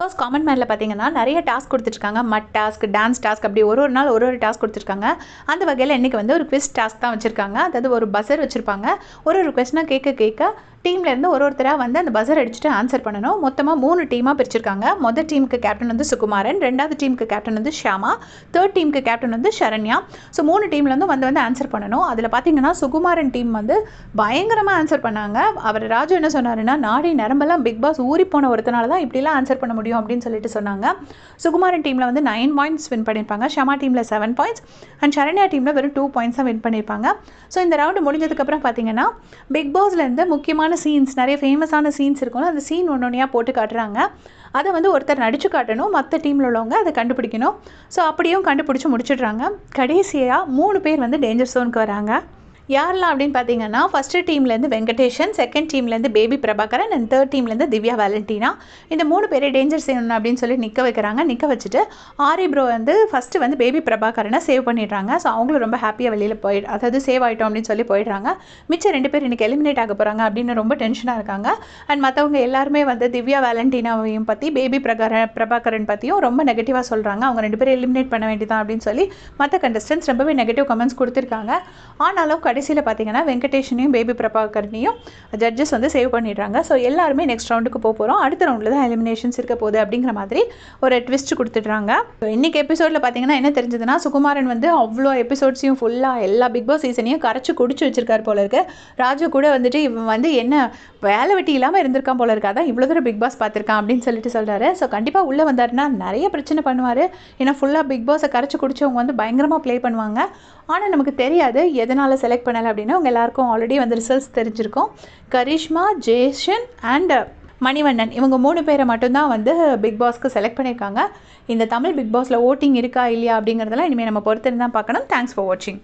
Pass common மேனில் பார்த்தீங்கன்னா நிறைய task கொடுத்துருக்காங்க. மட் டாஸ்க், டான்ஸ் டாஸ்க், அப்படி ஒரு நாள் ஒரு டாஸ்க் கொடுத்துருக்காங்க. அந்த வகையில் இன்றைக்கி வந்து ஒரு குவிஸ் டாஸ்க் தான் வச்சுருக்காங்க. அதாவது ஒரு பஸர் வச்சுருப்பாங்க. ஒரு கொஸ்டினாக கேட்க டீம்லேருந்து ஒருத்தராக வந்து அந்த பஸர் அடிச்சுட்டு ஆன்சர் பண்ணணும். மொத்தமாக 3 டீமாக பிரிச்சிருக்காங்க. முதல் டீமுக்கு கேப்டன் வந்து சுகுமாரன், 2வது டீமுக்கு கேப்டன் வந்து ஷியாமா, 3rd டீமுக்கு கேப்டன் வந்து ஷரண்யா. ஸோ 3 டீம்லேருந்து வந்து ஆன்சர் பண்ணணும். அதில் பார்த்தீங்கன்னா சுகுமாரன் டீம் வந்து பயங்கரமாக ஆன்சர் பண்ணாங்க. அவர் ராஜு என்ன சொன்னாருன்னா, நாடி நரம்பெல்லாம் பிக் பாஸ் ஊறி போன ஒருத்தனால தான் இப்படிலாம் ஆன்சர் பண்ண முடியும் அப்படின்னு சொல்லிட்டு சொன்னாங்க. சுகுமாரன் டீமில் வந்து 9 பாயிண்ட்ஸ் வின் பண்ணியிருப்பாங்க. ஷியாமா டீமில் 7 பாயிண்ட்ஸ் அண்ட் சரண்யா டீமில் வெறும் 2 பாயிண்ட்ஸ் தான் வின் பண்ணியிருப்பாங்க. ஸோ இந்த ரவுண்டு முடிஞ்சதுக்கப்புறம் பார்த்தீங்கன்னா பிக் பாஸ்லேருந்து முக்கியமான சீன்ஸ், நிறைய ஃபேமஸான சீன்ஸ் இருக்கும்ல, அந்த சீன் ஒன்னொன்னையாக போட்டு காட்டுறாங்க. அதை வந்து ஒருத்தர் நடித்து காட்டணும், மற்ற டீமில் உள்ளவங்க அதை கண்டுபிடிக்கணும். ஸோ அப்படியும் கண்டுபிடிச்சி முடிச்சிடுறாங்க. கடைசியாக 3 பேர் வந்து டேஞ்சர் ஜோனுக்கு வராங்க. யாரெல்லாம் அப்படின்னு பார்த்தீங்கன்னா, ஃபஸ்ட்டு டீம்லேருந்து வெங்கடேஷன், செகண்ட் டீம்லேருந்து பேபி பிரபாகரன் அண்ட் 3rd டீம்லேருந்து திவ்யா வேலண்டினா. இந்த 3 பேரை டேஞ்சர் சேவ் அப்படின்னு சொல்லி நிற்க வைக்கிறாங்க. நிற்க வச்சுட்டு ஆரி ப்ரோ வந்து ஃபஸ்ட்டு வந்து பேபி பிரபாகரனை சேவ் பண்ணிடுறாங்க. ஸோ அவங்களும் ரொம்ப ஹாப்பியாக வெளியில் அதாவது சேவ் ஆகிட்டோம் அப்படின்னு சொல்லி போயிடுறாங்க. மிச்சம் 2 பேர் இன்றைக்கி எலிமினேட் ஆக போகிறாங்க அப்படின்னு ரொம்ப டென்ஷனாக இருக்காங்க. அண்ட் மற்றவங்க எல்லாருமே வந்து திவ்யா வேலண்டினாவையும் பற்றி, பேபி பிரபாகரன் பற்றியும் ரொம்ப நெகட்டிவாக சொல்கிறாங்க. அவங்க 2 பேரும் எலிமினேட் பண்ண வேண்டியதான் அப்படின்னு சொல்லி மற்ற கண்டஸ்டன்ஸ் ரொம்பவே நெகட்டிவ் கமெண்ட்ஸ் கொடுத்துருக்காங்க. ஆனாலும் கடைசியில் பார்த்தீங்கன்னா வெங்கடேஷனையும் பேபி பிரபாகரனையும் ஜட்ஜஸ் வந்து சேவ் பண்ணிடுறாங்க. ஸோ எல்லாருமே நெக்ஸ்ட் ரவுண்டுக்கு போகிறோம். அடுத்த ரவுண்டில் தான் எலிமினேஷன்ஸ் இருக்க போகுது அப்படிங்கிற மாதிரி ஒரு ட்விஸ்ட் கொடுத்துட்றாங்க. இன்றைக்கி எபிசோடில் பார்த்தீங்கன்னா என்ன தெரிஞ்சதுன்னா, சுகுமாரன் வந்து அவ்வளோ எபிசோட்ஸையும் ஃபுல்லாக எல்லா பிக் பாஸ் சீசனையும் கரைச்சி குடிச்சு வச்சிருக்காரு போல இருக்கு. ராஜு கூட வந்துட்டு இவன் வந்து என்ன வேலை வெட்டி இல்லாமல் இருந்திருக்கான் போல இருக்கா, தான் இவ்வளோ தூரம் பிக் பாஸ் பார்த்துருக்கான் அப்படின்னு சொல்லிட்டு சொல்கிறாரு. ஸோ கண்டிப்பாக உள்ளே வந்தாருன்னா நிறைய பிரச்சனை பண்ணுவார். ஏன்னா ஃபுல்லாக பிக் பாஸை கரைச்சி குடிச்சவங்க வந்து பயங்கரமாக ப்ளே பண்ணுவாங்க. ஆனால் நமக்கு தெரியாது எதனால் செலக்ட் பண்ணலை அப்படின்னு. அவங்க எல்லாருக்கும் ஆல்ரெடி வந்து ரிசல்ட்ஸ் தெரிஞ்சிருக்கும். கரிஷ்மா, ஜேஷன் அண்ட் மணிவண்ணன், இவங்க 3 பேரை மட்டும்தான் வந்து பிக் பாஸ்க்கு செலக்ட் பண்ணியிருக்காங்க. இந்த தமிழ் பிக் பாஸில் ஓட்டிங் இருக்கா இல்லையா அப்படிங்கிறதெல்லாம் இனிமேல் நம்ம பொறுத்திருந்து தான் பார்க்கணும். தேங்க்ஸ் ஃபார் வாட்சிங்.